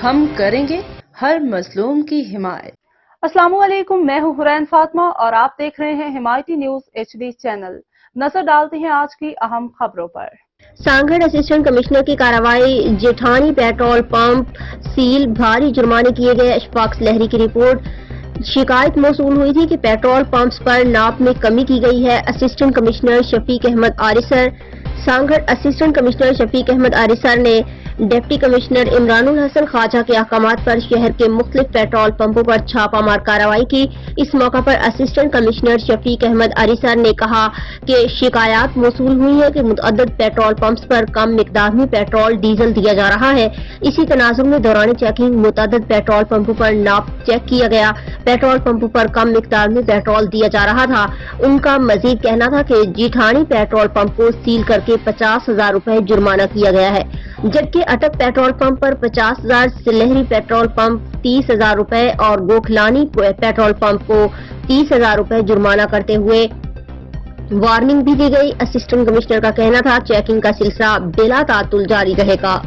ہم کریں گے ہر مظلوم کی حمایت۔ السلام علیکم، میں ہوں حرین فاطمہ اور آپ دیکھ رہے ہیں حمایتی نیوز HD چینل۔ نظر ڈالتے ہیں آج کی اہم خبروں پر۔ سانگھڑ اسسٹنٹ کمشنر کی کارروائی، جیٹھانی پیٹرول پمپ سیل، بھاری جرمانے کیے گئے۔ اشفاق لہری کی رپورٹ۔ شکایت موصول ہوئی تھی کہ پیٹرول پمپس پر ناپ میں کمی کی گئی ہے۔ اسسٹنٹ کمشنر شفیق احمد آریسر۔ سانگھڑ اسسٹنٹ کمشنر شفیق احمد آریسر نے ڈپٹی کمشنر عمران الحسن خواجہ کے احکامات پر شہر کے مختلف پیٹرول پمپوں پر چھاپہ مار کارروائی کی۔ اس موقع پر اسسٹنٹ کمشنر شفیق احمد آریسر نے کہا کہ شکایات موصول ہوئی ہیں کہ متعدد پیٹرول پمپس پر کم مقدار میں پیٹرول ڈیزل دیا جا رہا ہے۔ اسی تناظر میں دوران چیکنگ متعدد پیٹرول پمپوں پر ناپ چیک کیا گیا۔ پیٹرول پمپوں پر کم مقدار میں پیٹرول دیا جا رہا تھا۔ ان کا مزید کہنا تھا کہ جیٹھانی پیٹرول پمپ کو سیل کر کے 50,000 روپے جرمانہ کیا گیا ہے، جبکہ اٹک پیٹرول پمپ پر 50,000، سلہری پیٹرول پمپ 30,000 روپے اور گوکھلانی پیٹرول پمپ کو 30,000 روپے جرمانہ کرتے ہوئے وارننگ بھی دی گئی۔ اسسٹنٹ کمشنر کا کہنا تھا چیکنگ کا سلسلہ بلا تعطل جاری رہے گا۔